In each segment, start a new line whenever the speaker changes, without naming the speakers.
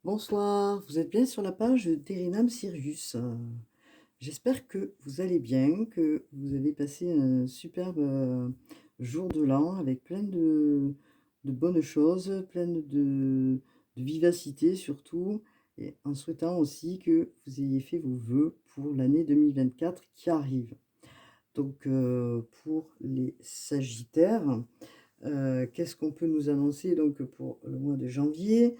Bonsoir, vous êtes bien sur la page d'Erinam Sirius. J'espère que vous allez bien, que vous avez passé un superbe jour de l'an avec plein de bonnes choses, plein de vivacité surtout, et en souhaitant aussi que vous ayez fait vos vœux pour l'année 2024 qui arrive. Donc pour les Sagittaires, qu'est-ce qu'on peut nous annoncer donc pour le mois de janvier,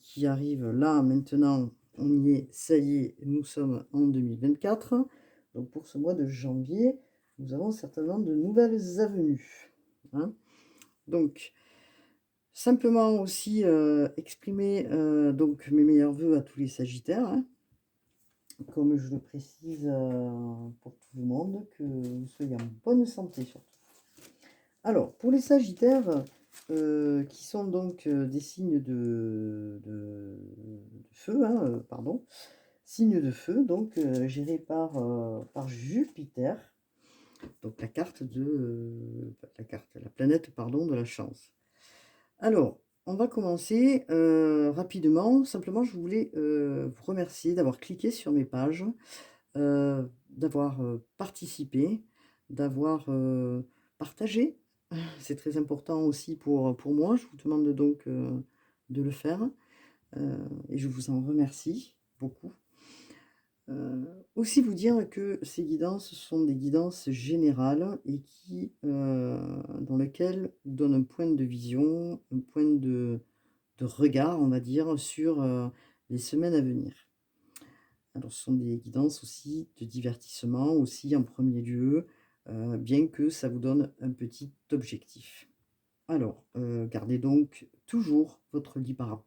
qui arrive là maintenant, on y est, ça y est, nous sommes en 2024. Donc pour ce mois de janvier, nous avons certainement de nouvelles avenues, hein. Donc simplement aussi, exprimer, donc mes meilleurs vœux à tous les Sagittaires, hein, comme je le précise, pour tout le monde, que vous soyez en bonne santé surtout. Alors, pour les Sagittaires, qui sont donc des signes de feu, hein, pardon, signes de feu, donc gérés par Jupiter, donc la planète, pardon, de la chance. Alors, on va commencer rapidement. Simplement, je voulais vous remercier d'avoir cliqué sur mes pages, d'avoir participé, d'avoir partagé. C'est très important aussi pour moi. Je vous demande donc de le faire et je vous en remercie beaucoup. Aussi vous dire que ces guidances sont des guidances générales et dans lesquelles vous donnent un point de vision, un point de regard, on va dire, sur les semaines à venir. Alors, ce sont des guidances aussi de divertissement, aussi en premier lieu, bien que ça vous donne un petit objectif. Alors, gardez donc toujours votre libre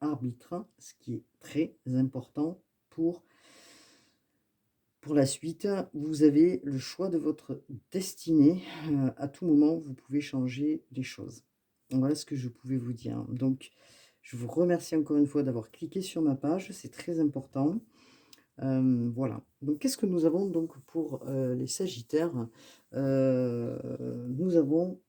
arbitre, ce qui est très important pour la suite. Vous avez le choix de votre destinée. À tout moment, vous pouvez changer les choses. Voilà ce que je pouvais vous dire. Donc, je vous remercie encore une fois d'avoir cliqué sur ma page, c'est très important. Voilà. Donc qu'est-ce que nous avons donc pour, les Sagittaires? Nous avons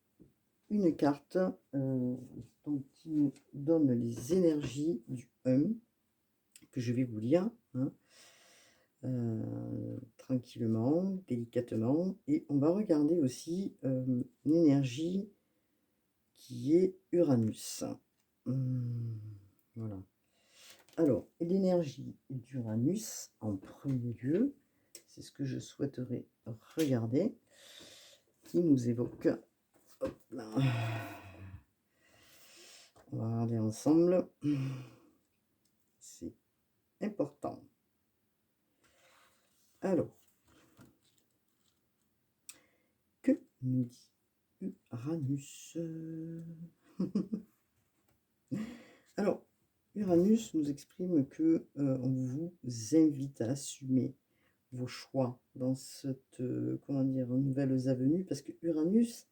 une carte, donc qui nous donne les énergies du que je vais vous lire, hein, tranquillement, délicatement, et on va regarder aussi, une énergie qui est Uranus. Voilà. Alors, l'énergie d'Uranus, en premier lieu, c'est ce que je souhaiterais regarder, qui nous évoque. Hop là. On va regarder ensemble. C'est important. Alors, que nous dit Uranus? Alors, Uranus nous exprime que on vous invite à assumer vos choix dans cette comment dire, nouvelles avenues, parce que Uranus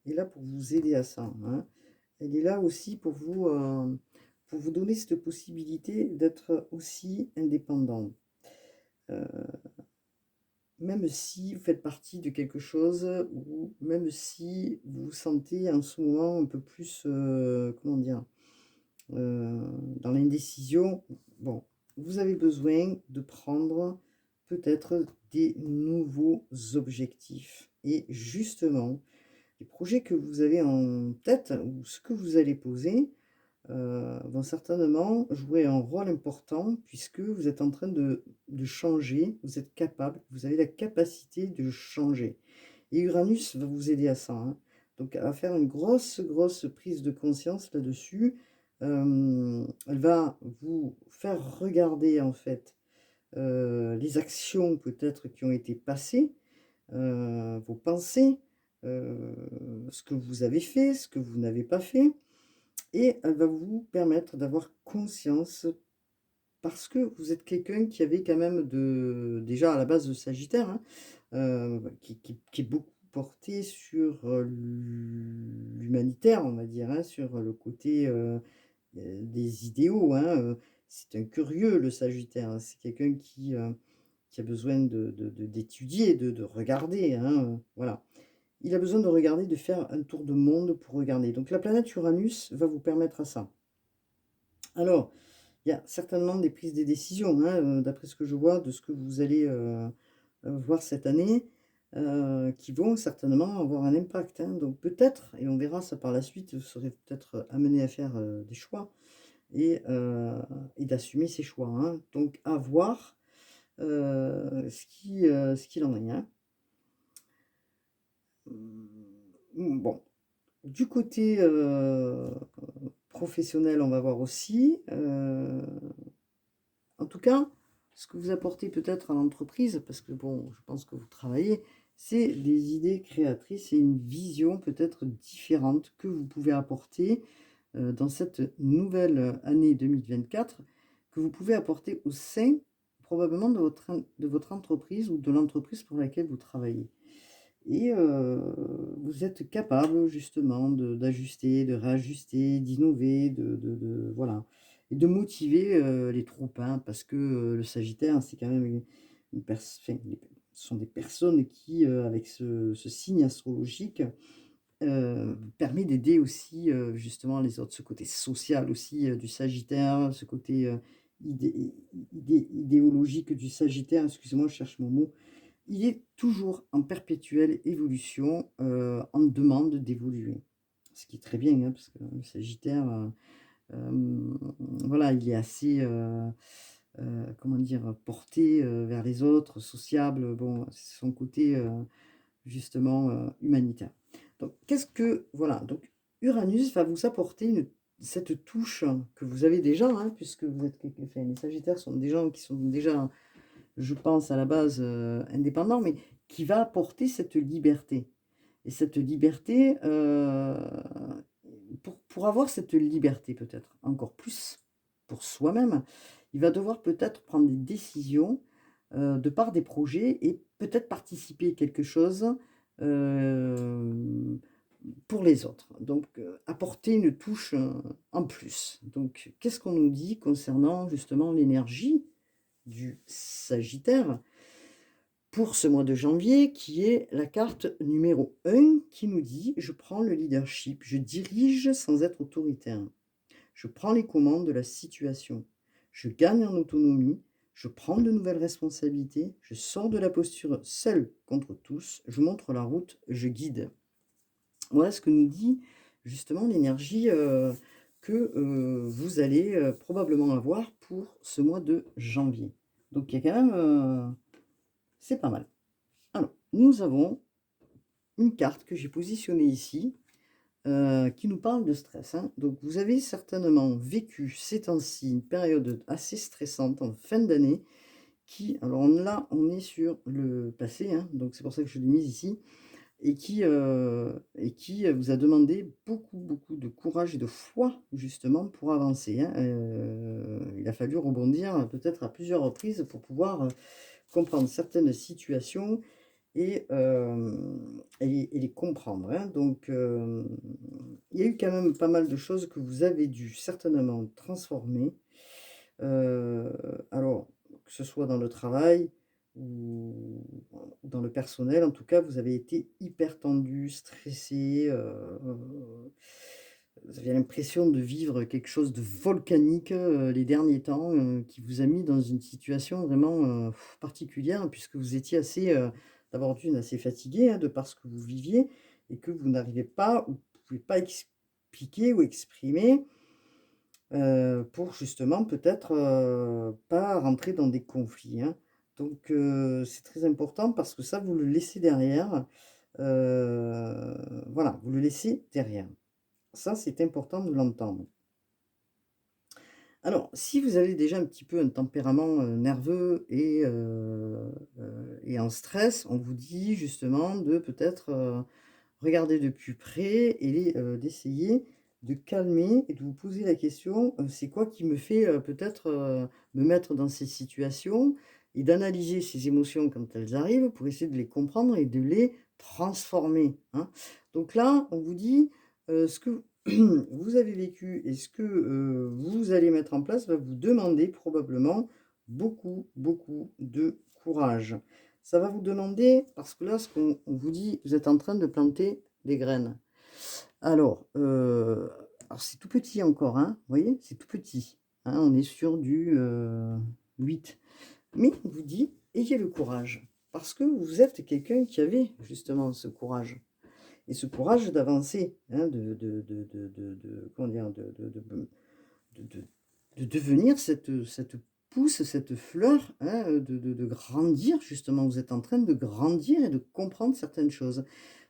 est là pour vous aider à ça, hein. Elle est là aussi pour vous donner cette possibilité d'être aussi indépendant. Euh, Même si vous faites partie de quelque chose, ou même si vous vous sentez en ce moment un peu plus, comment dire, dans l'indécision, bon, vous avez besoin de prendre peut-être des nouveaux objectifs. Et justement, les projets que vous avez en tête ou ce que vous allez poser vont certainement jouer un rôle important puisque vous êtes en train de changer, vous êtes capable, vous avez la capacité de changer. Et Uranus va vous aider à ça, hein. Donc à faire une grosse prise de conscience là-dessus. Elle va vous faire regarder en fait les actions peut-être qui ont été passées, vos pensées, ce que vous avez fait, ce que vous n'avez pas fait, et elle va vous permettre d'avoir conscience, parce que vous êtes quelqu'un qui avait quand même déjà à la base de Sagittaire, hein, qui est beaucoup porté sur l'humanitaire, on va dire, hein, sur le côté des idéaux, hein. C'est un curieux, le Sagittaire, hein. C'est quelqu'un qui a besoin d'étudier, de regarder, hein, voilà. Il a besoin de regarder, de faire un tour de monde pour regarder. Donc la planète Uranus va vous permettre à ça. Alors, il y a certainement des prises de décisions, hein, d'après ce que je vois, de ce que vous allez, voir cette année, qui vont certainement avoir un impact, hein. Donc peut-être, et on verra ça par la suite, vous serez peut-être amenés à faire, des choix et et d'assumer ces choix, hein. Donc à voir, ce qu'il en est, hein. Bon, du côté, professionnel, on va voir aussi, en tout cas, ce que vous apportez peut-être à l'entreprise, parce que bon, je pense que vous travaillez, c'est des idées créatrices et une vision peut-être différente que vous pouvez apporter, dans cette nouvelle année 2024, que vous pouvez apporter au sein probablement de votre entreprise ou de l'entreprise pour laquelle vous travaillez. Et vous êtes capable justement d'ajuster, de réajuster, d'innover, voilà et de motiver, les troupes, hein, parce que, le Sagittaire, c'est quand même une pers enfin, ce sont des personnes qui, avec ce signe astrologique, permet d'aider aussi, justement les autres. Ce côté social aussi, du Sagittaire, ce côté, idéologique du Sagittaire, excusez-moi, je cherche mon mot. Il est toujours en perpétuelle évolution, en demande d'évoluer. Ce qui est très bien, hein, parce que le Sagittaire, voilà, il est assez, comment dire? Porté, vers les autres, sociable, bon, c'est son côté, justement, humanitaire. Donc qu'est-ce que voilà, donc Uranus va vous apporter cette touche que vous avez déjà, hein, puisque vous êtes quelqu'un enfin, les Sagittaires sont des gens qui sont déjà, je pense, à la base, indépendant, mais qui va apporter cette liberté. Et cette liberté, pour avoir cette liberté peut-être encore plus pour soi-même, il va devoir peut-être prendre des décisions, de par des projets et peut-être participer à quelque chose, hem, pour les autres. Donc, apporter une touche, en plus. Donc, qu'est-ce qu'on nous dit concernant justement l'énergie du Sagittaire pour ce mois de janvier, qui est la carte numéro 1, qui nous dit: «Je prends le leadership, je dirige sans être autoritaire. Je prends les commandes de la situation. Je gagne en autonomie, je prends de nouvelles responsabilités, je sors de la posture seul contre tous, je montre la route, je guide». Voilà ce que nous dit justement l'énergie, que, vous allez, probablement avoir pour ce mois de janvier. Donc il y a quand même, c'est pas mal. Alors, nous avons une carte que j'ai positionnée ici, qui nous parle de stress, hein. Donc vous avez certainement vécu ces temps-ci une période assez stressante en fin d'année qui alors là, on est sur le passé, hein, donc c'est pour ça que je l'ai mise ici et qui, vous a demandé beaucoup, beaucoup de courage et de foi justement pour avancer, hein. Il a fallu rebondir peut-être à plusieurs reprises pour pouvoir, comprendre certaines situations et les comprendre, hein. Donc, il y a eu quand même pas mal de choses que vous avez dû certainement transformer, heu, alors que ce soit dans le travail ou dans le personnel. En tout cas, vous avez été hyper tendu, stressé, vous aviez l'impression de vivre quelque chose de volcanique, les derniers temps, qui vous a mis dans une situation vraiment, particulière puisque vous étiez assez, d'abord d'une assez fatigué, hein, de par ce que vous viviez et que vous n'arrivez pas ou vous pouvez pas expliquer ou exprimer, pour justement peut-être, pas rentrer dans des conflits, hein. Donc, c'est très important parce que ça, vous le laissez derrière, voilà, vous le laissez derrière. Ça, c'est important de l'entendre. Alors, si vous avez déjà un petit peu un tempérament, nerveux et en stress, on vous dit justement de peut-être, regarder de plus près et d'essayer de calmer et de vous poser la question, «C'est quoi qui me fait, peut-être, me mettre dans ces situations?» et d'analyser ces émotions quand elles arrivent pour essayer de les comprendre et de les transformer, hein. Donc là, on vous dit, ce que vous avez vécu et ce que, vous allez mettre en place va vous demander probablement beaucoup, beaucoup de courage. Ça va vous demander parce que là, ce qu'on on vous dit, vous êtes en train de planter des graines. Alors, alors c'est tout petit encore, hein, vous voyez? C'est tout petit. hein, on est sur du 8. Mais on vous dit, ayez le courage, parce que vous êtes quelqu'un qui avait justement ce courage. Et ce courage d'avancer, hein, comment dire, de, de devenir cette pousse, cette fleur, hein, de grandir justement. Vous êtes en train de grandir et de comprendre certaines choses,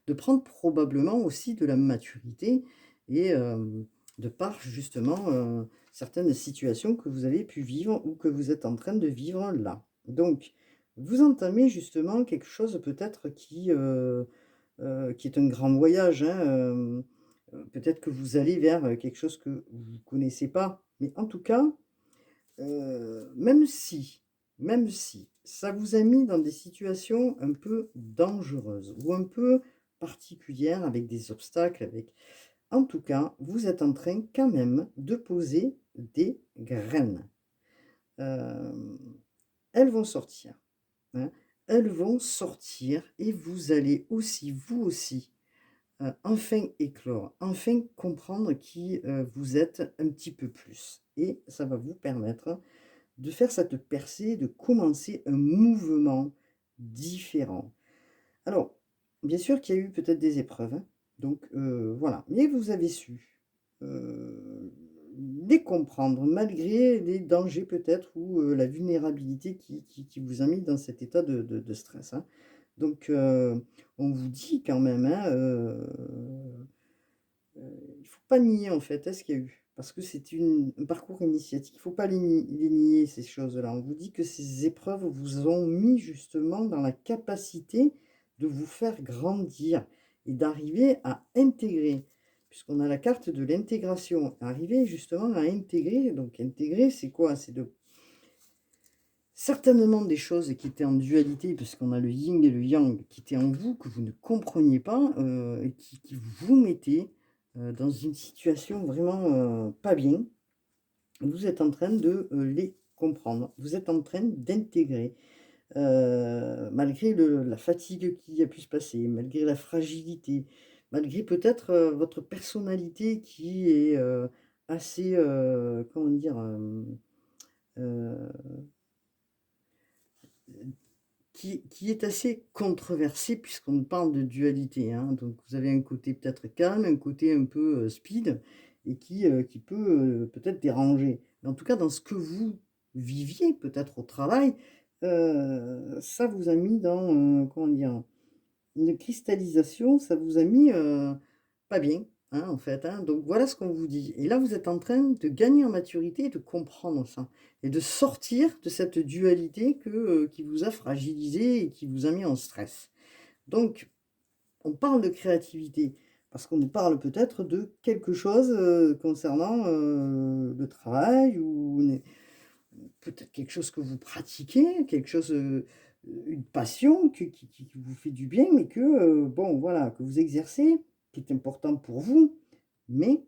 de prendre probablement aussi de la maturité et de par justement certaines situations que vous avez pu vivre ou que vous êtes en train de vivre là. Donc, vous entamez justement quelque chose peut-être qui est un grand voyage, hein, peut-être que vous allez vers, quelque chose que vous ne connaissez pas. Mais en tout cas, même si ça vous a mis dans des situations un peu dangereuses ou un peu particulières avec des obstacles, avec en tout cas, vous êtes en train quand même de poser des graines. Hem, elles vont sortir, hein. Elles vont sortir et vous allez aussi, vous aussi, enfin éclore, enfin comprendre qui, vous êtes un petit peu plus et ça va vous permettre de faire cette percée, de commencer un mouvement différent. Alors, bien sûr qu'il y a eu peut-être des épreuves, hein, donc voilà, mais vous avez su, les comprendre malgré les dangers peut-être ou la vulnérabilité qui vous a mis dans cet état de stress, hein. Donc on vous dit quand même, hein, il faut pas nier en fait, hein, ce qu'il y a eu. Parce que c'est un parcours initiatique. Il faut pas les nier ces choses-là. On vous dit que ces épreuves vous ont mis justement dans la capacité de vous faire grandir et d'arriver à intégrer. Puisqu'on a la carte de l'intégration. Arriver justement à intégrer. Donc intégrer, c'est quoi? C'est de certainement des choses qui étaient en dualité, puisqu'on a le yin et le yang qui étaient en vous, que vous ne compreniez pas, et qui vous mettaient, dans une situation vraiment, pas bien. Vous êtes en train de, les comprendre. Vous êtes en train d'intégrer, malgré la fatigue qui a pu se passer, malgré la fragilité, malgré peut-être, votre personnalité qui est, assez, comment dire? Qui est assez controversé puisqu'on parle de dualité, hein. Donc vous avez un côté peut-être calme, un côté un peu, speed et qui peut, peut-être déranger. Mais en tout cas, dans ce que vous viviez peut-être au travail, ça vous a mis dans, comment dire? Une cristallisation, ça vous a mis, pas bien, hein, en fait, hein. Donc voilà ce qu'on vous dit et là, vous êtes en train de gagner en maturité et de comprendre ça et de sortir de cette dualité qui vous a fragilisé et qui vous a mis en stress. Donc on parle de créativité parce qu'on nous parle peut-être de quelque chose, concernant, le travail ou peut-être quelque chose que vous pratiquez, quelque chose, une passion qui vous fait du bien, mais que, bon, voilà, que vous exercez, qui est important pour vous. Mais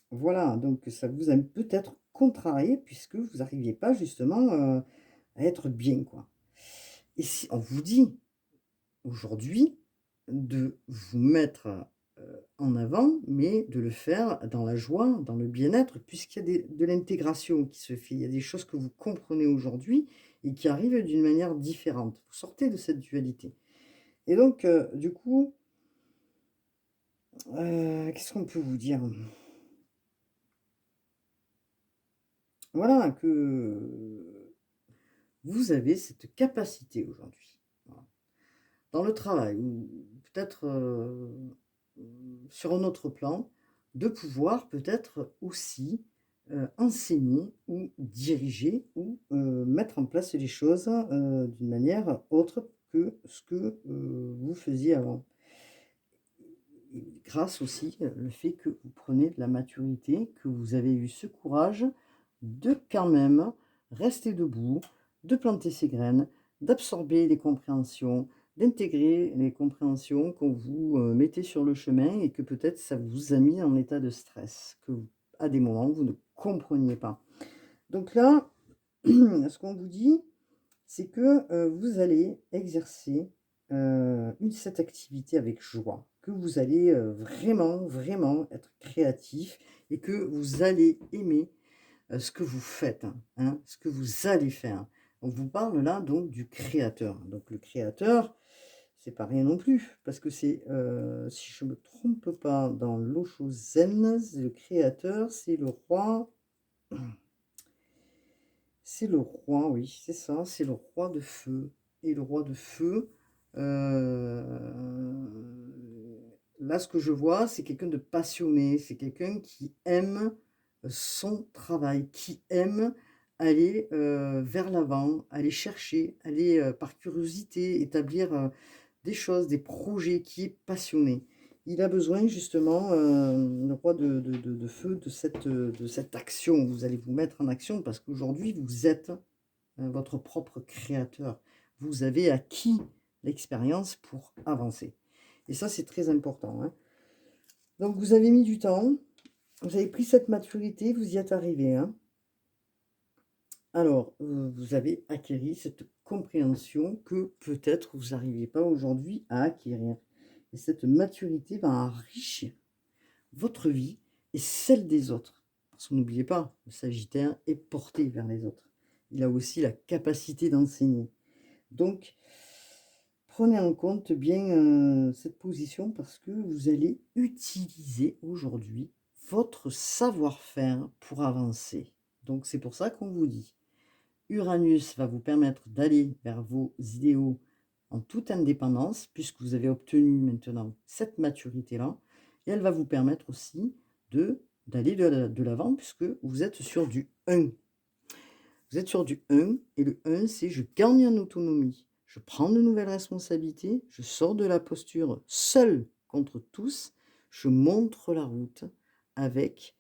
voilà, donc ça vous a peut-être contrarié puisque vous n'arriviez pas justement, à être bien, quoi. Et si on vous dit aujourd'hui de vous mettre, en avant, mais de le faire dans la joie, dans le bien-être, puisqu'il y a de l'intégration qui se fait. Il y a des choses que vous comprenez aujourd'hui et qui arrivent d'une manière différente. Vous sortez de cette dualité et donc du coup, qu'est-ce qu'on peut vous dire? Voilà, que vous avez cette capacité aujourd'hui, voilà. Dans le travail ou peut-être, sur un autre plan, de pouvoir peut-être aussi, enseigner ou diriger ou, mettre en place les choses, d'une manière autre que ce que, vous faisiez avant. Et grâce aussi, le fait que vous prenez de la maturité, que vous avez eu ce courage de quand même rester debout, de planter ses graines, d'absorber les compréhensions, d'intégrer les compréhensions qu'on vous, mettait sur le chemin et que peut-être ça vous a mis en état de stress, à des moments vous ne compreniez pas. Donc là, ce qu'on vous dit, c'est que, vous allez exercer, cette activité avec joie, que vous allez, vraiment, vraiment être créatif et que vous allez aimer, ce que vous faites, hein, ce que vous allez faire. On vous parle là donc du créateur. Donc le créateur, c'est pas rien non plus, parce que c'est, si je me trompe pas, dans l'Osho Zen, le créateur, c'est le roi, oui, c'est ça, c'est le roi de feu. Et le roi de feu, heu, là, ce que je vois, c'est quelqu'un de passionné, c'est quelqu'un qui aime son travail, qui aime aller, vers l'avant, aller chercher, aller, par curiosité, établir, des choses, des projets, qui est passionné. Il a besoin justement, le roi de feu, de cette action. Vous allez vous mettre en action parce qu'aujourd'hui, vous êtes, votre propre créateur. Vous avez acquis l'expérience pour avancer et ça, c'est très important, hein. Donc vous avez mis du temps, vous avez pris cette maturité, vous y êtes arrivé, hein. Alors, vous avez acquéri cette compréhension que peut-être vous n'arriviez pas aujourd'hui à acquérir et cette maturité va enrichir votre vie et celle des autres. Parce que n'oubliez pas, le Sagittaire est porté vers les autres. Il a aussi la capacité d'enseigner. Donc, prenez en compte bien, cette position parce que vous allez utiliser aujourd'hui votre savoir-faire pour avancer. Donc c'est pour ça qu'on vous dit Uranus va vous permettre d'aller vers vos idéaux en toute indépendance, puisque vous avez obtenu maintenant cette maturité-là, et elle va vous permettre aussi d'aller de l'avant, puisque vous êtes sur du 1. Vous êtes sur du 1, et le 1, c'est je gagne en autonomie, je prends de nouvelles responsabilités, je sors de la posture seul contre tous, je montre la route avec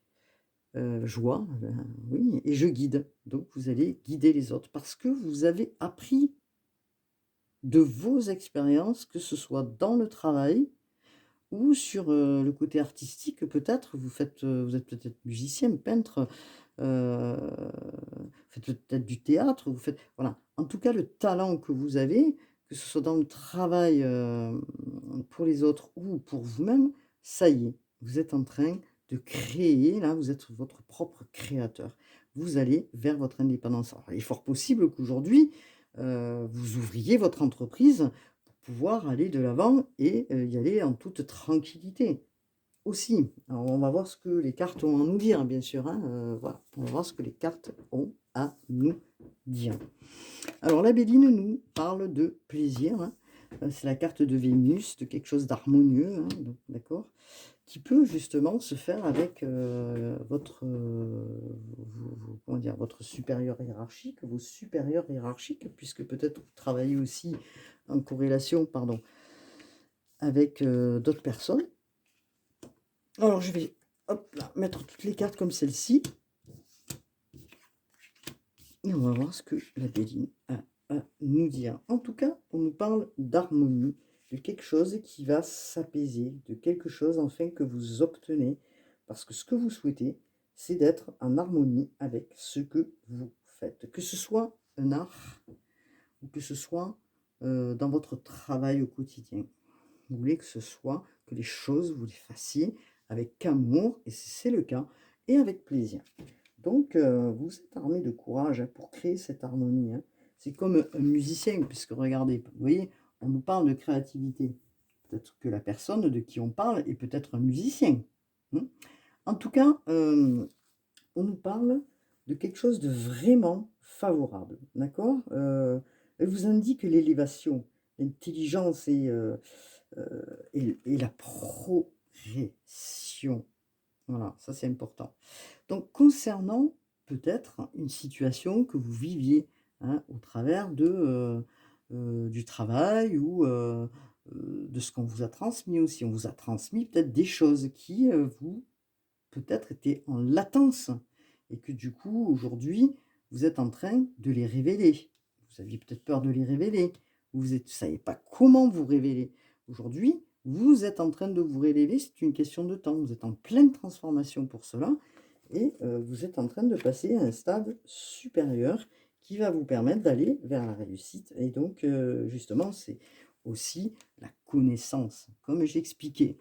joie, oui, et je guide. Donc vous allez guider les autres parce que vous avez appris de vos expériences, que ce soit dans le travail ou sur, le côté artistique peut-être. Vous êtes peut-être musicien, peintre, faites peut-être du théâtre, vous faites voilà. En tout cas, le talent que vous avez, que ce soit dans le travail, pour les autres ou pour vous-même, ça y est, vous êtes en train de créer, là, vous êtes votre propre créateur. Vous allez vers votre indépendance. Alors, il est fort possible qu'aujourd'hui, vous ouvriez votre entreprise pour pouvoir aller de l'avant et y aller en toute tranquillité. Aussi, alors on va voir ce que les cartes ont à nous dire, bien sûr, hein, voilà, on va voir ce que les cartes ont à nous dire. Alors la Béline nous parle de plaisir, hein, c'est la carte de Vénus, de quelque chose d'harmonieux, hein, donc d'accord, qui peut justement se faire avec, votre, comment dire? Votre supérieur hiérarchique, vos supérieurs hiérarchiques, puisque peut-être vous travaillez aussi en corrélation, pardon, avec, d'autres personnes. Alors je vais, hop là, mettre toutes les cartes comme celle-ci et on va voir ce que la Béline a à nous dire. En tout cas, on nous parle d'harmonie, de quelque chose qui va s'apaiser, de quelque chose enfin que vous obtenez, parce que ce que vous souhaitez, c'est d'être en harmonie avec ce que vous faites. Que ce soit un art ou que ce soit, dans votre travail au quotidien. Vous voulez que ce soit que les choses, vous les fassiez avec amour, et c'est le cas, et avec plaisir. Donc, vous êtes armé de courage, hein, pour créer cette harmonie, hein. C'est comme un musicien, puisque regardez, vous voyez, on nous parle de créativité. Peut-être que la personne de qui on parle est peut-être un musicien. En tout cas, on nous parle de quelque chose de vraiment favorable, d'accord? Elle vous indique l'élévation, l'intelligence et la progression. Voilà, ça c'est important. Donc concernant peut-être une situation que vous viviez, hein, au travers du travail ou, de ce qu'on vous a transmis aussi. On vous a transmis peut-être des choses qui, vous peut-être étaient en latence et que du coup aujourd'hui, vous êtes en train de les révéler. Vous aviez peut-être peur de les révéler, vous ne saviez pas comment vous révéler. Aujourd'hui, vous êtes en train de vous révéler, c'est une question de temps. Vous êtes en pleine transformation pour cela et vous êtes en train de passer à un stade supérieur qui va vous permettre d'aller vers la réussite et donc justement, c'est aussi la connaissance. Comme j'expliquais,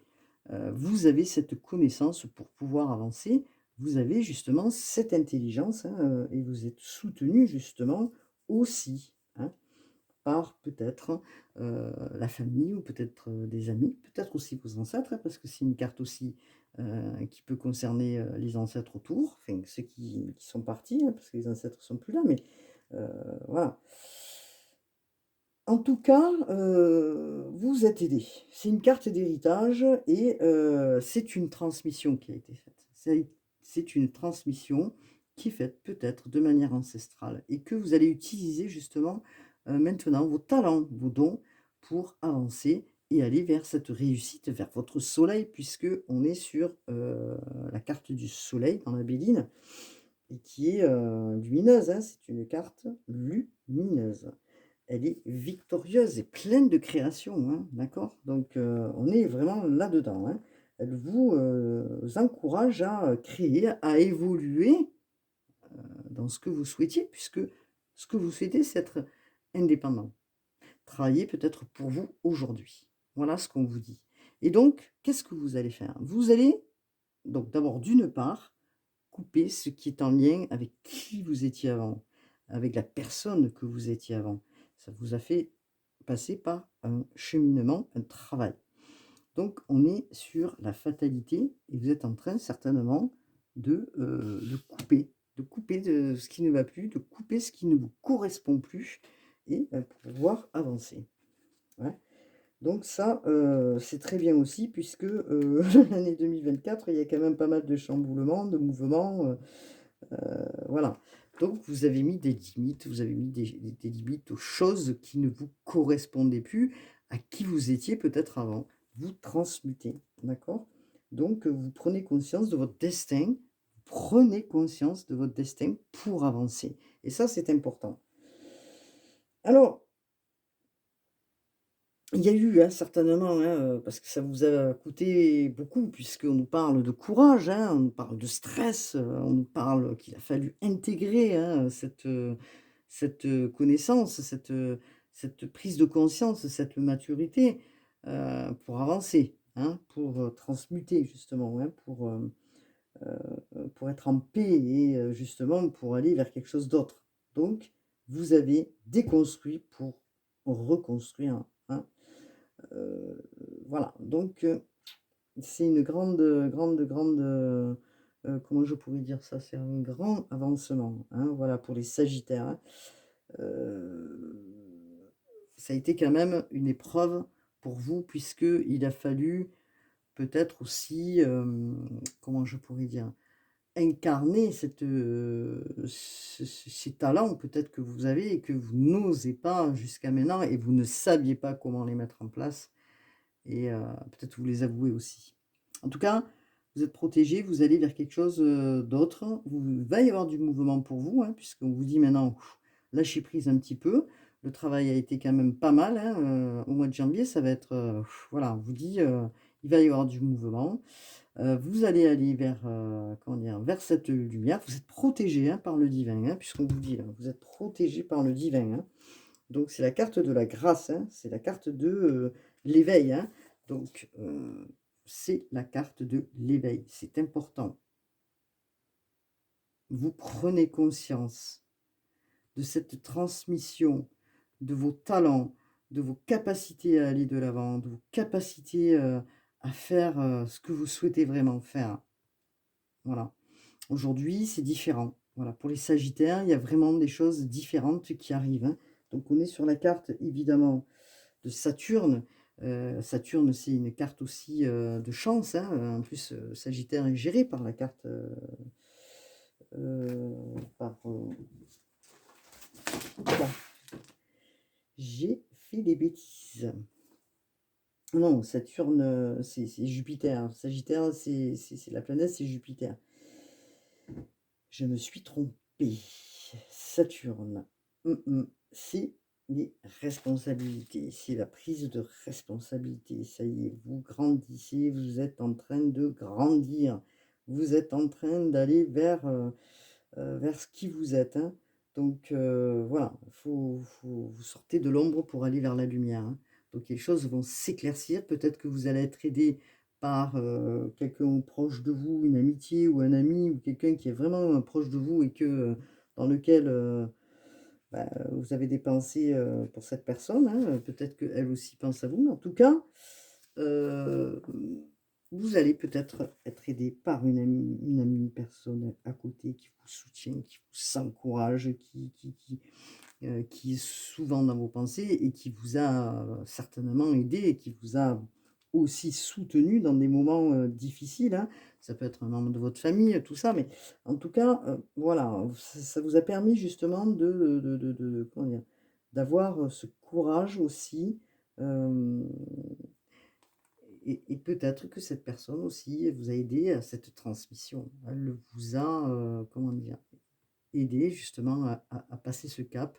vous avez cette connaissance pour pouvoir avancer, vous avez justement cette intelligence, hein, et vous êtes soutenu justement aussi, hein, par peut-être, la famille ou peut-être, des amis, peut-être aussi vos ancêtres, hein, parce que c'est une carte aussi, qui peut concerner, les ancêtres autour, enfin ceux qui sont partis, hein, parce que les ancêtres sont plus là, mais heu, voilà. En tout cas, vous êtes aidés. C'est une carte d'héritage et c'est une transmission qui a été faite. C'est une transmission qui est faite peut-être de manière ancestrale et que vous allez utiliser justement, maintenant vos talents, vos dons pour avancer et aller vers cette réussite, vers votre soleil puisque on est sur, la carte du soleil dans la Béline et qui est, lumineuse, hein. C'est une carte lumineuse. Elle est victorieuse et pleine de création, hein, d'accord? Donc, on est vraiment là-dedans, hein. Elle vous, encourage à, créer, à évoluer, dans ce que vous souhaitiez, puisque ce que vous souhaitez, c'est être indépendant. Travailler peut-être pour vous aujourd'hui. Voilà ce qu'on vous dit. Et donc, qu'est-ce que vous allez faire? Vous allez donc d'abord, d'une part, couper ce qui est en lien avec qui vous étiez avant, avec la personne que vous étiez avant. Ça vous a fait passer par un cheminement, un travail. Donc on est sur la fatalité et vous êtes en train certainement de couper de ce qui ne va plus, de couper ce qui ne vous correspond plus et pour pouvoir avancer. Ouais. Donc ça, c'est très bien aussi puisque, l'année 2024, il y a quand même pas mal de chamboulements, de mouvements, voilà. Donc vous avez mis des limites, vous avez mis des limites aux choses qui ne vous correspondaient plus, à qui vous étiez peut-être avant. Vous transmutez, d'accord? Donc, vous prenez conscience de votre destin, prenez conscience de votre destin pour avancer et ça, c'est important. Alors il y a eu, hein, certainement, hein, parce que ça vous a coûté beaucoup puisqu'on nous parle de courage, hein, on nous parle de stress, on nous parle qu'il a fallu intégrer, hein, cette, connaissance, cette prise de conscience, cette maturité, pour avancer, hein, pour, transmuter justement, hein, pour être en paix et justement pour aller vers quelque chose d'autre. Donc vous avez déconstruit pour reconstruire, hein. Heu, voilà, donc c'est une grande, comment je pourrais dire ça? C'est un grand avancement, hein, voilà, pour les sagittaires, hein. Heu, Ça a été quand même une épreuve pour vous puisqu'il a fallu peut-être aussi, comment je pourrais dire? Incarner ces talents peut-être que vous avez et que vous n'osez pas jusqu'à maintenant et vous ne saviez pas comment les mettre en place. Et peut-être vous les avouez aussi. En tout cas, vous êtes protégés, vous allez vers quelque chose, d'autre. Il va y avoir du mouvement pour vous, hein, puisqu'on vous dit maintenant: «Ouf, lâchez prise un petit peu». Le travail a été quand même pas mal, hein, au mois de janvier, ça va être, voilà, on vous dit, il va y avoir du mouvement. Vous allez aller vers, comment dire? Vers cette lumière. Vous êtes protégés, hein, par le divin, hein, puisqu'on vous dit là, vous êtes protégés par le divin, hein. Donc c'est la carte de la grâce, hein, c'est la carte de, l'éveil, hein. Donc c'est la carte de l'éveil, c'est important. Vous prenez conscience de cette transmission, de vos talents, de vos capacités à aller de l'avant, de vos capacités, à faire, ce que vous souhaitez vraiment faire. Voilà. Aujourd'hui, c'est différent. Voilà, pour les sagittaires, il y a vraiment des choses différentes qui arrivent, hein. Donc on est sur la carte évidemment de Saturne. Saturne, c'est une carte aussi, de chance, hein, en plus, Sagittaire est géré par la carte, par, ouh j'ai fait des bêtises. Non, Saturne, c'est Jupiter. Sagittaire, c'est la planète, c'est Jupiter. Je me suis trompée. Saturne. C'est les responsabilités, c'est la prise de responsabilité. Ça y est, vous grandissez, vous êtes en train de grandir. Vous êtes en train d'aller vers ce qui vous êtes, hein. Donc voilà, faut vous sortez de l'ombre pour aller vers la lumière, hein. Donc les choses vont s'éclaircir. Peut-être que vous allez être aidé par quelqu'un proche de vous, une amitié ou un ami ou quelqu'un qui est vraiment proche de vous et que, dans lequel bah, vous avez des pensées pour cette personne, hein, peut-être qu'elle aussi pense à vous, mais en tout cas, euh, vous allez peut-être être aidé par une amie, une personne à côté qui vous soutient, qui vous encourage, qui est souvent dans vos pensées et qui vous a certainement aidé et qui vous a aussi soutenu dans des moments difficiles, hein. Ça peut être un membre de votre famille, tout ça, mais en tout cas, voilà, ça vous a permis justement comment dire, d'avoir ce courage aussi. euh, et peut-être que cette personne aussi vous a aidé à cette transmission. Elle vous a, comment dire, aidé justement à passer ce cap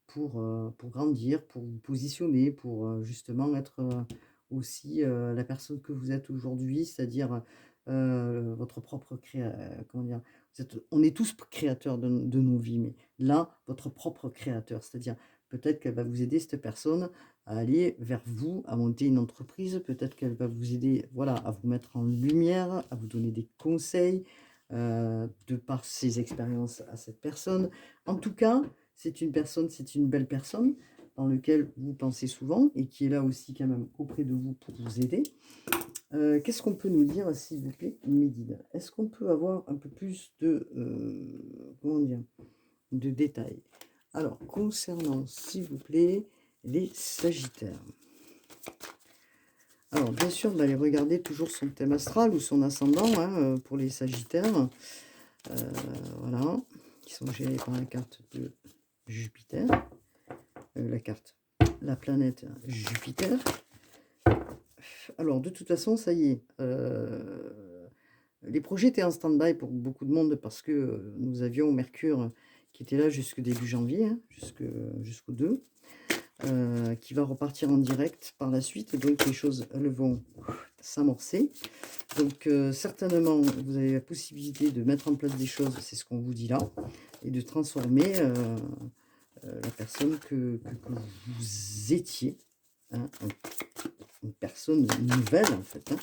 pour grandir, pour vous positionner, pour justement être aussi la personne que vous êtes aujourd'hui, c'est-à-dire votre propre comment dire, on est tous créateurs de nos vies, mais là, votre propre créateur, c'est-à-dire peut-être qu'elle va vous aider, cette personne, à aller vers vous, à monter une entreprise, peut-être qu'elle va vous aider, voilà, à vous mettre en lumière, à vous donner des conseils, de par ses expériences à cette personne. En tout cas, c'est une belle personne dans laquelle vous pensez souvent et qui est là aussi quand même auprès de vous pour vous aider. Qu'est-ce qu'on peut nous dire, s'il vous plaît, Médine? Est-ce qu'on peut avoir un peu plus comment dire, de détails? Alors, concernant, s'il vous plaît, les Sagittaires. Alors, bien sûr, on va aller regarder toujours son thème astral ou son ascendant, hein, pour les Sagittaires. Voilà, qui sont gérés par la carte de Jupiter. La planète Jupiter. Alors, de toute façon, ça y est. Les projets étaient en stand-by pour beaucoup de monde parce que nous avions Mercure qui était là jusqu'au début janvier, hein, jusqu'au 2, qui va repartir en direct par la suite. Donc, les choses, elles vont s'amorcer. Donc, certainement, vous avez la possibilité de mettre en place des choses, c'est ce qu'on vous dit là, et de transformer la personne que vous étiez, hein, une personne nouvelle en fait, hein.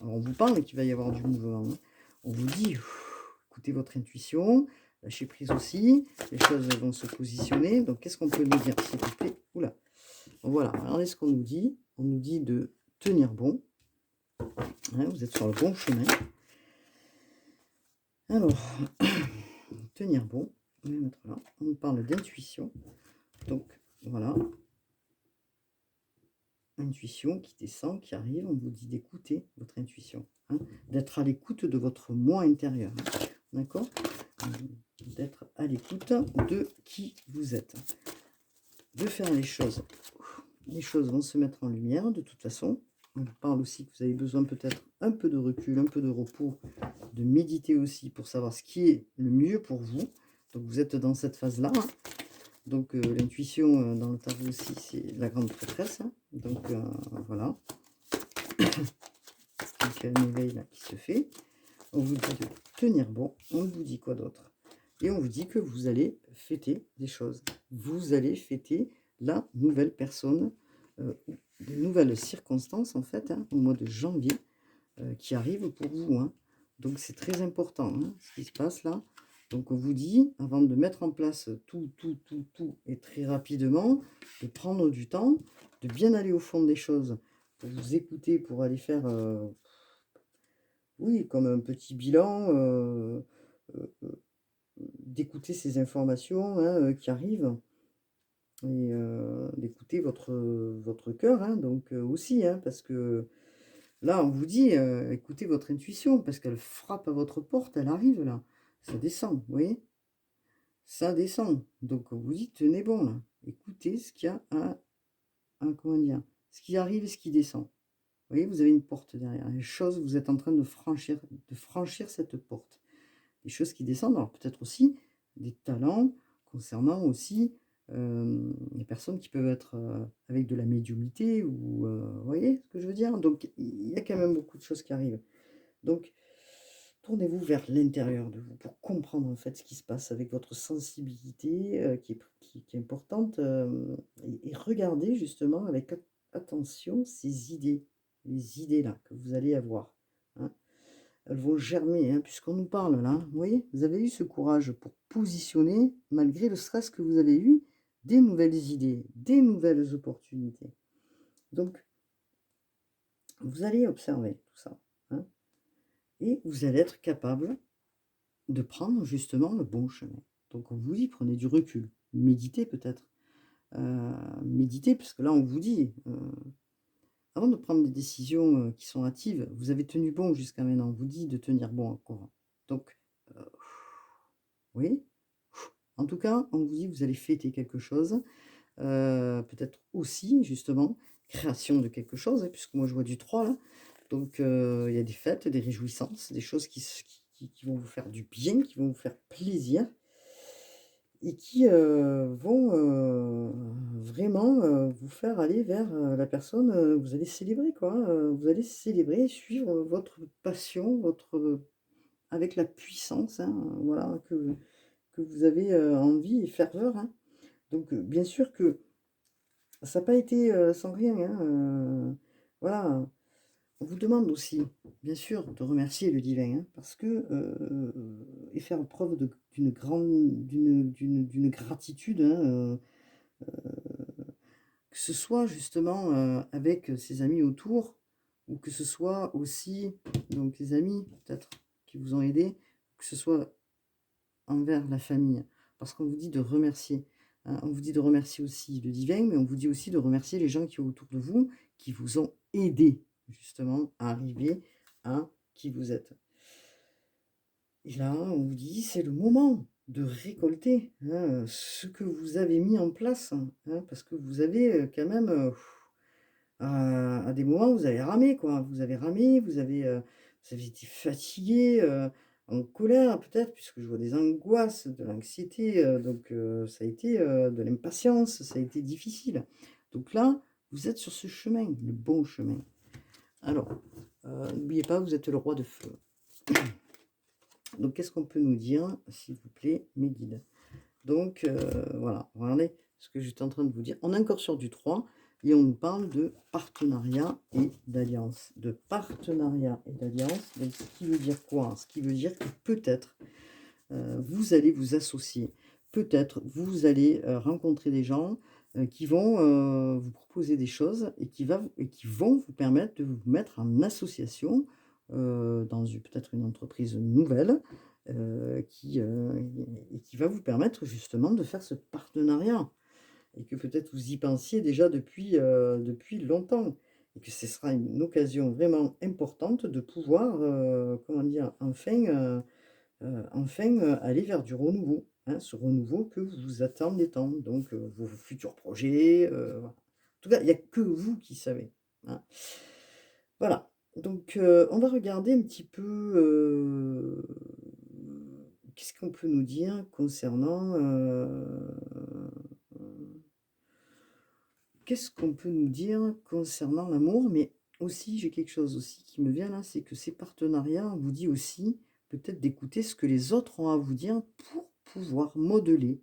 Alors on vous parle qu'il va y avoir du mouvement, hein. On vous dit, écoutez votre intuition, lâchez prise aussi, les choses vont se positionner. Donc qu'est-ce qu'on peut nous dire, s'il vous plaît? Oula, voilà, regardez ce qu'on nous dit. On nous dit de tenir bon, hein, vous êtes sur le bon chemin. Alors, tenir bon, on va mettre là. On nous parle d'intuition. Donc voilà, intuition qui descend, qui arrive. On vous dit d'écouter votre intuition, hein, d'être à l'écoute de votre moi intérieur, hein, d'accord, d'être à l'écoute de qui vous êtes, de faire les choses. Les choses vont se mettre en lumière de toute façon. On vous parle aussi que vous avez besoin peut-être un peu de recul, un peu de repos, de méditer aussi pour savoir ce qui est le mieux pour vous. Donc vous êtes dans cette phase-là, hein. Donc l'intuition dans le tarot aussi, c'est la grande prêtresse, hein. Donc voilà. Donc il y a un éveil là qui se fait. On vous dit de tenir bon. On vous dit quoi d'autre? Et on vous dit que vous allez fêter des choses. Vous allez fêter la nouvelle personne, de nouvelles circonstances en fait, hein, au mois de janvier, qui arrivent pour vous, hein. Donc c'est très important, hein, ce qui se passe là. Donc on vous dit, avant de mettre en place tout, et très rapidement, de prendre du temps, de bien aller au fond des choses, pour vous écouter, pour aller faire, oui, comme un petit bilan, euh, d'écouter ces informations, hein, qui arrivent, et d'écouter votre cœur, hein, donc aussi, hein, parce que là, on vous dit, écoutez votre intuition, parce qu'elle frappe à votre porte, elle arrive là, ça descend, vous voyez? Ça descend. Donc on vous dit, tenez bon là, écoutez ce qu'il y a comment dire, ce qui arrive et ce qui descend. Vous voyez, vous avez une porte derrière, les choses, vous êtes en train de franchir cette porte. Les choses qui descendent, alors peut-être aussi des talents concernant aussi les personnes qui peuvent être avec de la médiumnité ou vous voyez ce que je veux dire? Donc il y a quand même beaucoup de choses qui arrivent. Donc tournez-vous vers l'intérieur de vous pour comprendre en fait ce qui se passe avec votre sensibilité qui est importante, et regardez justement avec attention ces idées, les idées là que vous allez avoir. elles vont germer, hein, puisqu'on nous parle là. Vous voyez, vous avez eu ce courage pour positionner, malgré le stress que vous avez eu, des nouvelles idées, des nouvelles opportunités. Donc, vous allez observer tout ça, hein, et vous allez être capable de prendre justement le bon chemin. Donc on vous dit, prenez du recul, méditez peut-être. Méditez, parce que là on vous dit, avant de prendre des décisions qui sont hâtives, vous avez tenu bon jusqu'à maintenant, on vous dit de tenir bon encore. Donc, euh, oui, en tout cas, on vous dit, vous allez fêter quelque chose, peut-être aussi, justement, création de quelque chose, hein, puisque moi je vois du 3 là. Donc il y a des fêtes, des réjouissances, des choses qui vont vous faire du bien, qui vont vous faire plaisir et qui vont vraiment vous faire aller vers la personne, vous allez célébrer quoi, hein, vous allez célébrer, suivre votre passion, votre avec la puissance, hein, voilà, que vous avez envie et ferveur, hein. Donc bien sûr que ça n'a pas été sans rien, hein, voilà. On vous demande aussi, bien sûr, de remercier le divin, hein, parce que et faire preuve d'une grande, d'une gratitude, hein, que ce soit justement avec ses amis autour, ou que ce soit aussi donc les amis peut-être qui vous ont aidé, que ce soit envers la famille, parce qu'on vous dit de remercier, hein. On vous dit de remercier aussi le divin, mais on vous dit aussi de remercier les gens qui sont autour de vous, qui vous ont aidé justement à arriver à qui vous êtes. Et là, on vous dit, c'est le moment de récolter, hein, ce que vous avez mis en place, hein, parce que vous avez quand même, à des moments, vous avez ramé, quoi. Vous avez ramé, vous avez été fatigué, en colère peut-être, puisque je vois des angoisses, de l'anxiété, donc ça a été, de l'impatience, ça a été difficile. Donc là, vous êtes sur ce chemin, le bon chemin. Alors, n'oubliez pas, vous êtes le roi de feu. Donc qu'est-ce qu'on peut nous dire, s'il vous plaît, mes guides? Donc voilà, regardez ce que j'étais en train de vous dire. On est encore sur du 3 et on nous parle de partenariat et d'alliance. De partenariat et d'alliance, donc ce qui veut dire quoi? Ce qui veut dire que peut-être vous allez vous associer. Peut-être vous allez rencontrer des gens qui vont vous proposer des choses et qui vont vous permettre de vous mettre en association dans peut-être une entreprise nouvelle et qui va vous permettre justement de faire ce partenariat. Et que peut-être vous y pensiez déjà depuis longtemps. Et que ce sera une occasion vraiment importante de pouvoir, comment dire, enfin, aller vers du renouveau, hein, ce renouveau que vous attendez tant, donc vos futurs projets, voilà. En tout cas, il y a que vous qui savez, hein. Voilà, donc on va regarder un petit peu, qu'est-ce qu'on peut nous dire concernant, qu'est-ce qu'on peut nous dire concernant l'amour? Mais aussi, j'ai quelque chose aussi qui me vient là, c'est que ces partenariats, on vous dit aussi peut-être d'écouter ce que les autres ont à vous dire pour pouvoir modeler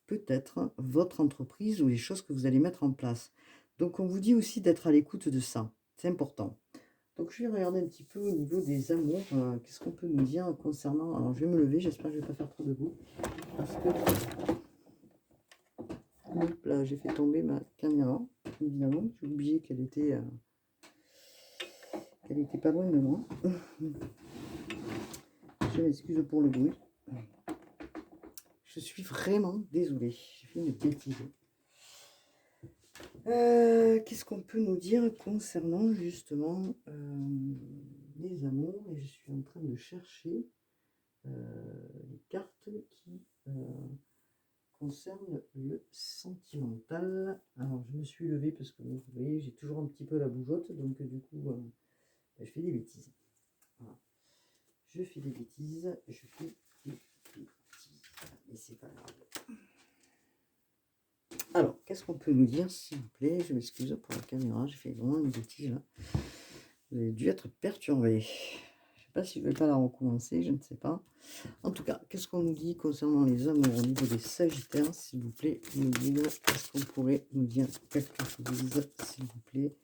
peut-être votre entreprise ou les choses que vous allez mettre en place. Donc on vous dit aussi d'être à l'écoute de ça, c'est important. Donc je vais regarder un petit peu au niveau des amours, qu'est-ce qu'on peut nous dire concernant... Alors je vais me lever, j'espère que je ne vais pas faire trop de bruit, parce que hop là, j'ai fait tomber ma caméra, évidemment. J'ai oublié qu'elle était pas loin de moi. Je m'excuse pour le bruit. Je suis vraiment désolée. J'ai fait une bêtise. Qu'est-ce qu'on peut nous dire concernant justement les amours? Et je suis en train de chercher les cartes qui concerne le sentimental. Alors, je me suis levée parce que vous voyez, j'ai toujours un petit peu la bougeotte, donc du coup, je fais des bêtises. Voilà. Je fais des bêtises, et c'est pas grave. Alors, qu'est-ce qu'on peut nous dire, s'il vous plaît? Je m'excuse pour la caméra, j'ai fait vraiment une bêtise là. Vous avez dû être perturbé. Je sais pas si je vais pas la recommencer, je ne sais pas. En tout cas, qu'est-ce qu'on nous dit concernant les amours au niveau des Sagittaires, s'il vous plaît, nous dire, est-ce qu'on pourrait nous dire quelque chose, s'il vous plaît,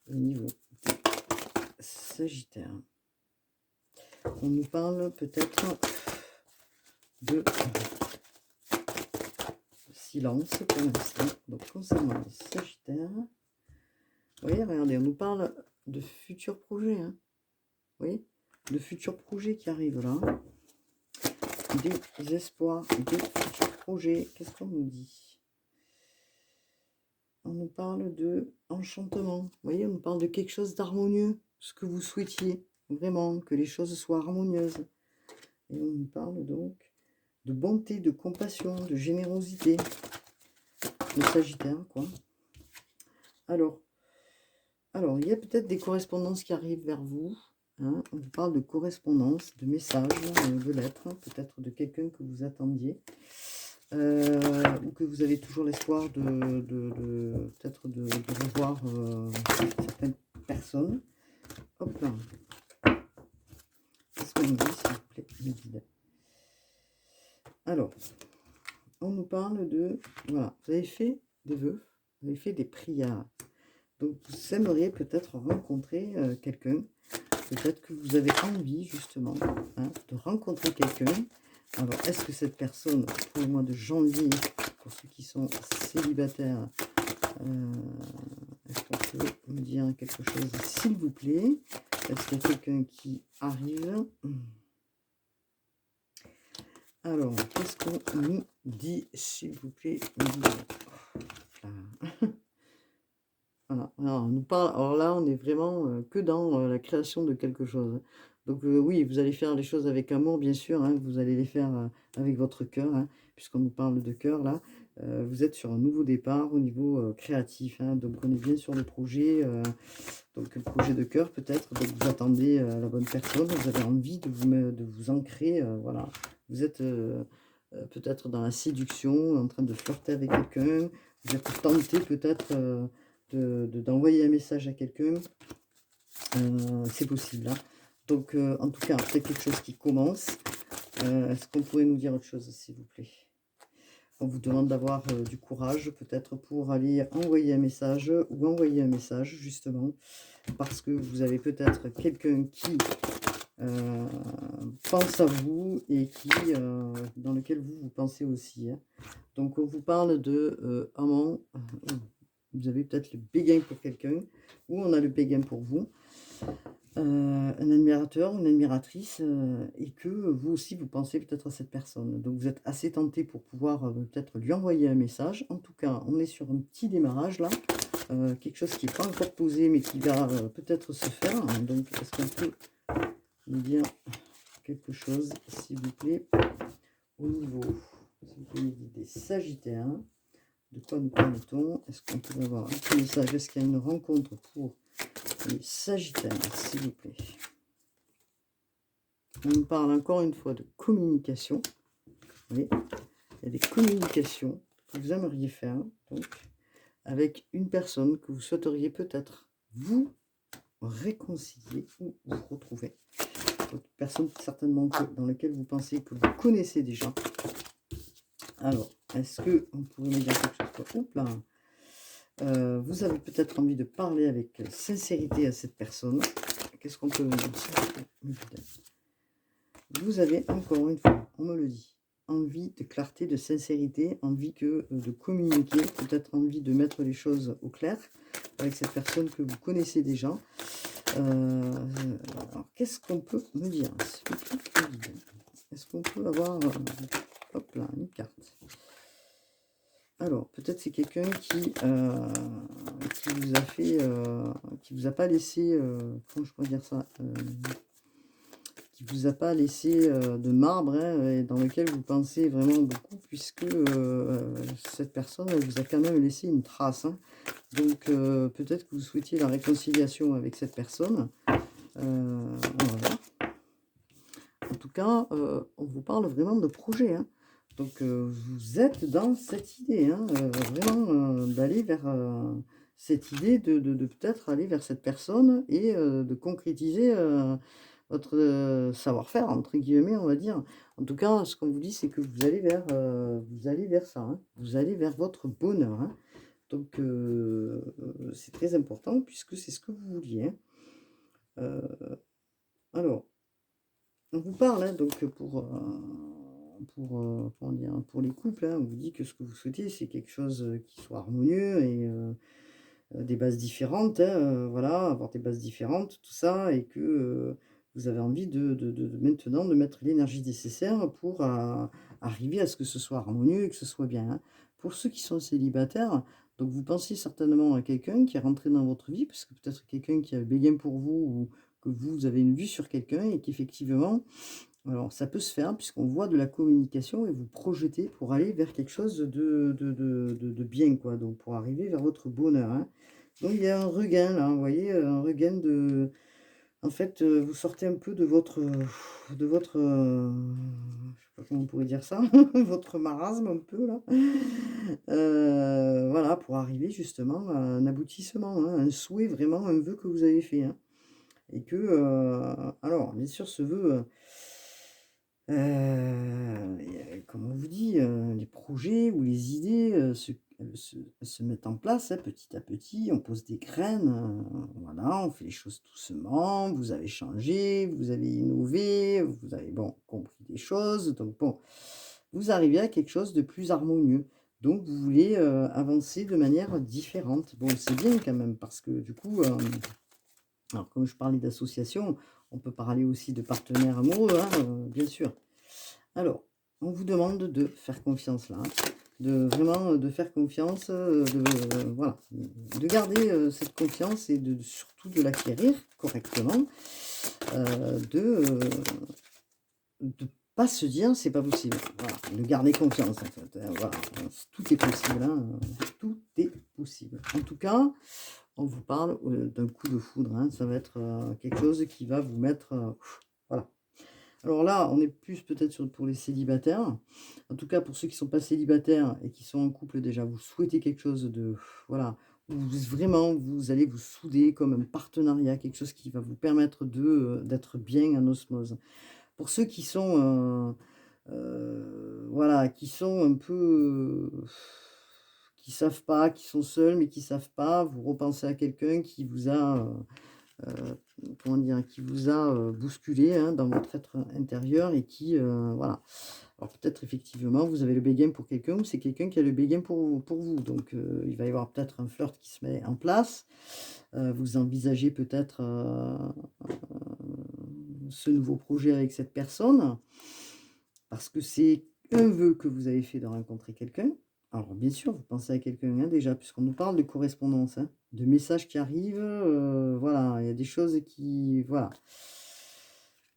au niveau des Sagittaires? On nous parle peut-être de silence pour l'instant. Donc, concernant les Sagittaires, vous voyez, regardez, on nous parle de futurs projets. Hein. Vous voyez, de futurs projets qui arrivent là. Des espoirs, des futurs projets. Qu'est-ce qu'on nous dit? On nous parle de enchantement. Vous voyez, on nous parle de quelque chose d'harmonieux. Ce que vous souhaitiez, vraiment, que les choses soient harmonieuses. Et on nous parle donc de bonté, de compassion, de générosité. Le Sagittaire, quoi. Alors, il y a peut-être des correspondances qui arrivent vers vous. Hein. On vous parle de correspondance, de messages, de lettres, hein, peut-être de quelqu'un que vous attendiez. Ou que vous avez toujours l'espoir peut-être de revoir certaines personnes. Hop là. Qu'est-ce qu'on nous dit, s'il vous plaît, mes guides? Alors, on nous parle de... Voilà, vous avez fait des vœux, vous avez fait des prières. Donc, vous aimeriez peut-être rencontrer quelqu'un. Peut-être que vous avez envie, justement, hein, de rencontrer quelqu'un. Alors, est-ce que cette personne, pour le mois de janvier, pour ceux qui sont célibataires, est-ce qu'on peut me dire quelque chose, s'il vous plaît? Est-ce qu'il y a quelqu'un qui arrive? Alors, qu'est-ce qu'on nous dit, s'il vous plaît? Voilà. Alors, on nous parle, alors là, on est vraiment que dans la création de quelque chose. Hein. Donc oui, vous allez faire les choses avec amour, bien sûr. Hein, vous allez les faire avec votre cœur, hein, puisqu'on nous parle de cœur là. Vous êtes sur un nouveau départ au niveau créatif. Hein, donc on est bien sur le projet, donc le projet de cœur peut-être. Donc vous attendez la bonne personne. Vous avez envie de vous ancrer. Voilà. Vous êtes peut-être dans la séduction, en train de flirter avec quelqu'un. Vous êtes tenté peut-être d'envoyer un message à quelqu'un. C'est possible. Hein. Donc, en tout cas, c'est quelque chose qui commence. Est-ce qu'on pourrait nous dire autre chose, s'il vous plaît? On vous demande d'avoir du courage, peut-être, pour aller envoyer un message ou envoyer un message, justement, parce que vous avez peut-être quelqu'un qui pense à vous et qui, dans lequel vous pensez aussi. Hein. Donc, on vous parle de amant. Vous avez peut-être le béguin pour quelqu'un, ou on a le béguin pour vous. Un admirateur, une admiratrice, et que vous aussi, vous pensez peut-être à cette personne. Donc, vous êtes assez tenté pour pouvoir peut-être lui envoyer un message. En tout cas, on est sur un petit démarrage là. Quelque chose qui n'est pas encore posé, mais qui va peut-être se faire. Donc, est-ce qu'on peut nous dire quelque chose, s'il vous plaît, au niveau, s'il vous plaît, des Sagittaires? De quoi nous parle-t-on? Est-ce qu'on peut avoir un petit message? Est-ce qu'il y a une rencontre pour les Sagittaires, s'il vous plaît? On nous parle encore une fois de communication. Oui, il y a des communications que vous aimeriez faire, donc, avec une personne que vous souhaiteriez peut-être vous réconcilier ou vous retrouver. Donc, une personne certainement dans laquelle vous pensez que vous connaissez déjà. Alors, est-ce qu'on pourrait me dire quelque chose? Oups là. Vous avez peut-être envie de parler avec sincérité à cette personne. Qu'est-ce qu'on peut vous dire? Vous avez, encore une fois, on me le dit, envie de clarté, de sincérité, envie de communiquer, peut-être envie de mettre les choses au clair avec cette personne que vous connaissez déjà. Alors, qu'est-ce qu'on peut me dire? Est-ce qu'on peut avoir hop là, une carte? Alors, peut-être c'est quelqu'un qui vous a fait, qui vous a pas laissé, comment je pourrais dire ça, qui vous a pas laissé de marbre, hein, et dans lequel vous pensez vraiment beaucoup, puisque cette personne, elle vous a quand même laissé une trace. Hein. Donc, peut-être que vous souhaitiez la réconciliation avec cette personne. Voilà. En tout cas, on vous parle vraiment de projet. Hein. Donc, vous êtes dans cette idée, hein, vraiment d'aller vers cette idée de peut-être aller vers cette personne et de concrétiser votre savoir-faire, entre guillemets, on va dire. En tout cas, ce qu'on vous dit, c'est que vous allez vers ça, hein. Vous allez vers votre bonheur. Hein. Donc, c'est très important puisque c'est ce que vous vouliez. Hein. Alors, on vous parle, hein, donc comment dire? Pour les couples, hein, on vous dit que ce que vous souhaitez, c'est quelque chose, qui soit harmonieux et des bases différentes, hein, voilà, avoir des bases différentes, tout ça et que, vous avez envie de maintenant de mettre l'énergie nécessaire pour arriver à ce que ce soit harmonieux et que ce soit bien, hein. Pour ceux qui sont célibataires, donc vous pensez certainement à quelqu'un qui est rentré dans votre vie, parce que peut-être quelqu'un qui a béguin pour vous ou que vous avez une vue sur quelqu'un et qu'effectivement alors ça peut se faire puisqu'on voit de la communication et vous projetez pour aller vers quelque chose de bien quoi, donc pour arriver vers votre bonheur, hein. Donc il y a un regain là, vous voyez, un regain de en fait, vous sortez un peu je sais pas comment on pourrait dire ça, votre marasme un peu là. Voilà, pour arriver justement à un aboutissement, hein, un souhait, vraiment un vœu que vous avez fait, hein. Et que, alors bien sûr ce vœu, et comme on vous dit, les projets ou les idées, se mettent en place, hein, petit à petit. On pose des graines, voilà, on fait les choses doucement. Vous avez changé, vous avez innové, vous avez, bon, compris des choses, donc bon, vous arrivez à quelque chose de plus harmonieux. Donc vous voulez, avancer de manière différente. Bon, c'est bien quand même parce que du coup, alors comme je parlais d'association, on peut parler aussi de partenaires amoureux, hein, bien sûr. Alors, on vous demande de faire confiance là, hein, de vraiment, de faire confiance, voilà, de garder, cette confiance et de surtout de l'acquérir correctement, de pas se dire: «C'est pas possible». Voilà, de garder confiance en fait, voilà, tout est possible, hein, tout est possible. En tout cas, on vous parle, d'un coup de foudre, hein, ça va être, quelque chose qui va vous mettre, voilà. Alors là, on est plus peut-être sur pour les célibataires. En tout cas, pour ceux qui ne sont pas célibataires et qui sont en couple déjà, vous souhaitez quelque chose de voilà, où vraiment vous allez vous souder comme un partenariat, quelque chose qui va vous permettre d'être bien en osmose. Pour ceux qui sont, voilà, qui sont un peu, qui savent pas, qui sont seuls mais qui savent pas, vous repensez à quelqu'un qui vous a, comment dire? Qui vous a, bousculé, hein, dans votre être intérieur et qui, voilà. Alors peut-être effectivement, vous avez le béguin pour quelqu'un ou c'est quelqu'un qui a le béguin pour vous. Donc il va y avoir peut-être un flirt qui se met en place. Vous envisagez peut-être, ce nouveau projet avec cette personne parce que c'est un vœu que vous avez fait de rencontrer quelqu'un. Alors bien sûr, vous pensez à quelqu'un, hein, déjà, puisqu'on nous parle de correspondance, hein, de messages qui arrivent, voilà, il y a des choses qui voilà.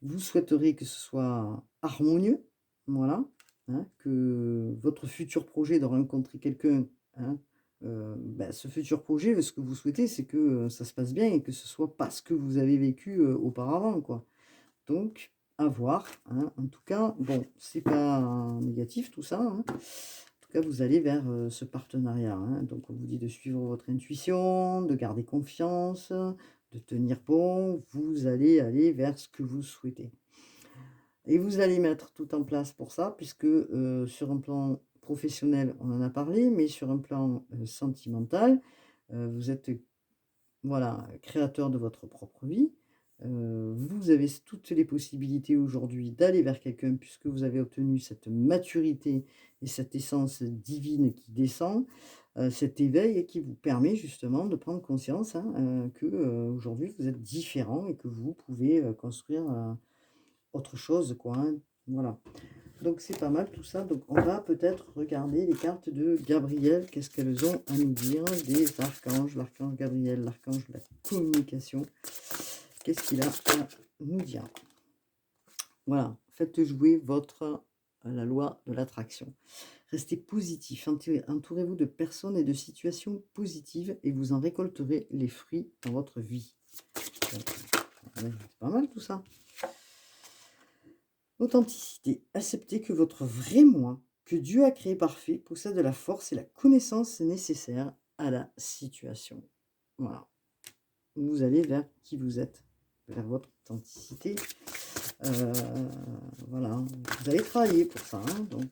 Vous souhaiteriez que ce soit harmonieux, voilà, hein, que votre futur projet de rencontrer quelqu'un, hein, bah, ce futur projet, ce que vous souhaitez, c'est que, ça se passe bien et que ce soit pas ce que vous avez vécu, auparavant, quoi. Donc à voir, hein. En tout cas, bon, c'est pas négatif tout ça, hein. En tout cas, vous allez vers, ce partenariat, hein. Donc on vous dit de suivre votre intuition, de garder confiance, de tenir bon. Vous allez aller vers ce que vous souhaitez et vous allez mettre tout en place pour ça puisque, sur un plan professionnel, on en a parlé, mais sur un plan, sentimental, vous êtes voilà, créateur de votre propre vie. Vous avez toutes les possibilités aujourd'hui d'aller vers quelqu'un puisque vous avez obtenu cette maturité et cette essence divine qui descend, cet éveil et qui vous permet justement de prendre conscience, hein, que, aujourd'hui vous êtes différent et que vous pouvez, construire, autre chose quoi, hein. Voilà. Donc c'est pas mal tout ça. Donc on va peut-être regarder les cartes de Gabriel. Qu'est-ce qu'elles ont à nous dire des archanges, l'archange Gabriel, l'archange de la communication. Qu'est-ce qu'il a à nous dire? Voilà, faites jouer la loi de l'attraction. Restez positif, entourez-vous de personnes et de situations positives et vous en récolterez les fruits dans votre vie. C'est pas mal tout ça. Authenticité. Acceptez que votre vrai moi, que Dieu a créé parfait, possède la force et la connaissance nécessaires à la situation. Voilà. Vous allez vers qui vous êtes, vers votre authenticité. Euh, voilà. Vous allez travailler pour ça, hein, donc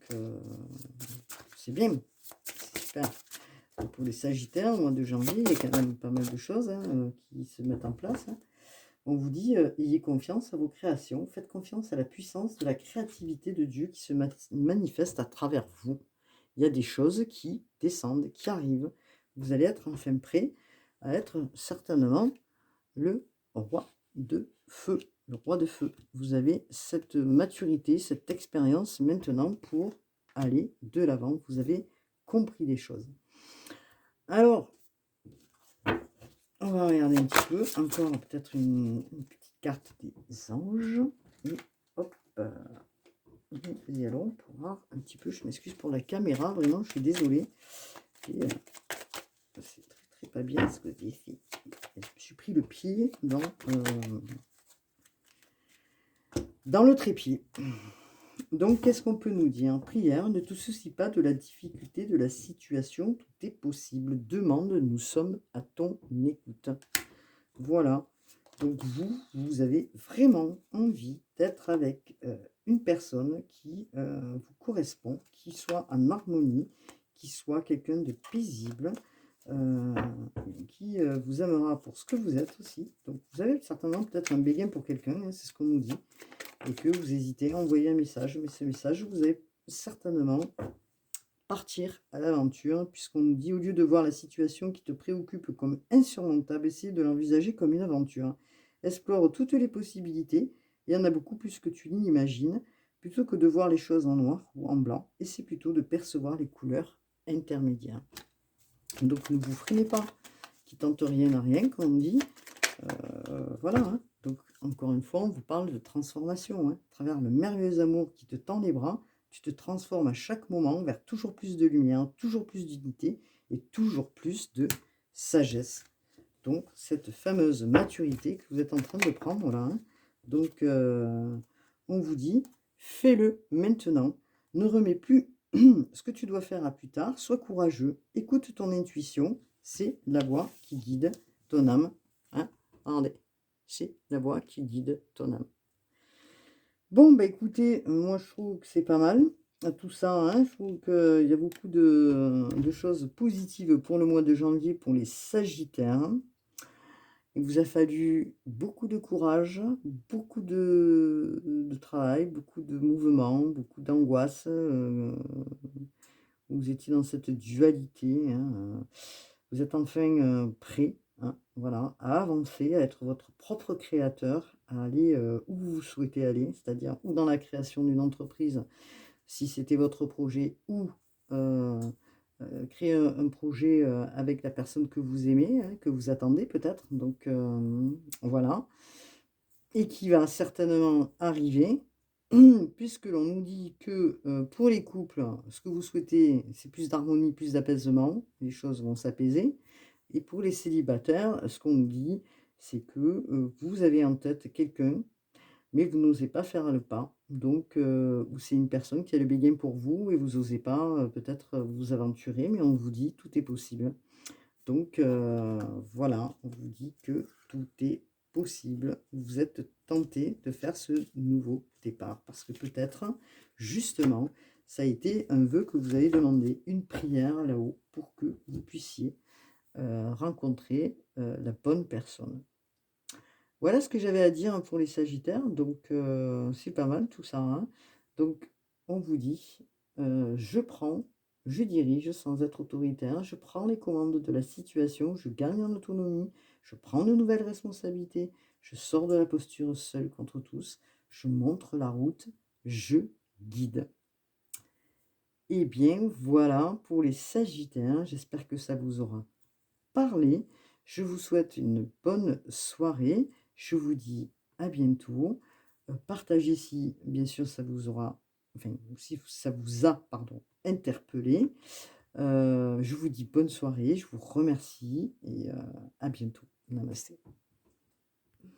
c'est bien, c'est super. Donc, pour les Sagittaires, au mois de janvier, il y a quand même pas mal de choses, hein, qui se mettent en place, hein. On vous dit, ayez confiance à vos créations, faites confiance à la puissance de la créativité de Dieu qui se manifeste à travers vous. Il y a des choses qui descendent, qui arrivent. Vous allez être enfin prêt à être certainement le roi de feu. Le roi de feu. Vous avez cette maturité, cette expérience maintenant pour aller de l'avant. Vous avez compris les choses. Alors, on va regarder un petit peu. Encore peut-être une petite carte des anges. Et hop, nous y allons pour voir un petit peu. Je m'excuse pour la caméra, vraiment, je suis désolée. C'est très très pas bien ce que j'ai fait. Je me suis pris le pied dans le trépied. Donc, qu'est-ce qu'on peut nous dire? Prière, ne te soucie pas de la difficulté de la situation, tout est possible. Demande, nous sommes à ton écoute. Voilà. Donc, vous avez vraiment envie d'être avec une personne qui vous correspond, qui soit en harmonie, qui soit quelqu'un de paisible, qui vous aimera pour ce que vous êtes aussi. Donc, vous avez certainement peut-être un béguin pour quelqu'un, hein, c'est ce qu'on nous dit, et que vous hésitez à envoyer un message. Mais ce message, vous allez certainement partir à l'aventure, puisqu'on nous dit, au lieu de voir la situation qui te préoccupe comme insurmontable, essaye de l'envisager comme une aventure. Explore toutes les possibilités, il y en a beaucoup plus que tu n'imagines, plutôt que de voir les choses en noir ou en blanc, essaie plutôt de percevoir les couleurs intermédiaires. Donc ne vous freinez pas, qui tente rien à rien, comme on dit. Voilà, hein. Donc encore une fois, on vous parle de transformation, hein. À travers le merveilleux amour qui te tend les bras, tu te transformes à chaque moment vers toujours plus de lumière, toujours plus d'unité et toujours plus de sagesse. Donc cette fameuse maturité que vous êtes en train de prendre là, hein. Donc on vous dit, fais-le maintenant. Ne remets plus ce que tu dois faire à plus tard. Sois courageux. Écoute ton intuition. C'est la voix qui guide ton âme. Hein. Regardez. C'est la voix qui guide ton âme. Bon, bah écoutez, moi je trouve que c'est pas mal. Tout ça, hein, je trouve qu'il y a beaucoup de choses positives pour le mois de janvier pour les Sagittaires. Il vous a fallu beaucoup de courage, beaucoup de travail, beaucoup de mouvements, beaucoup d'angoisse. Vous étiez dans cette dualité. Hein, vous êtes enfin prêt, hein, voilà, à avancer, à être votre propre créateur, à aller où vous souhaitez aller, c'est-à-dire ou dans la création d'une entreprise, si c'était votre projet, ou créer un projet avec la personne que vous aimez, hein, que vous attendez peut-être. Donc voilà. Et qui va certainement arriver, puisque l'on nous dit que pour les couples, ce que vous souhaitez, c'est plus d'harmonie, plus d'apaisement, les choses vont s'apaiser. Et pour les célibataires, ce qu'on nous dit, c'est que vous avez en tête quelqu'un, mais vous n'osez pas faire le pas. Donc, ou c'est une personne qui a le béguin pour vous et vous n'osez pas peut-être vous aventurer, mais on vous dit tout est possible. Donc, voilà, on vous dit que tout est possible. Vous êtes tenté de faire ce nouveau départ parce que peut-être, justement, ça a été un vœu que vous avez demandé, une prière là-haut pour que vous puissiez rencontrer la bonne personne. Voilà ce que j'avais à dire pour les Sagittaires. Donc, c'est pas mal tout ça, hein. Donc, on vous dit, je prends, je dirige sans être autoritaire, je prends les commandes de la situation, je gagne en autonomie, je prends de nouvelles responsabilités, je sors de la posture seul contre tous, je montre la route, je guide. Eh bien, voilà pour les Sagittaires. J'espère que ça vous aura parlé. Je vous souhaite une bonne soirée. Je vous dis à bientôt. Partagez si, bien sûr, ça vous aura, enfin, si ça vous a, pardon, interpellé. Je vous dis bonne soirée. Je vous remercie et à bientôt. Namasté.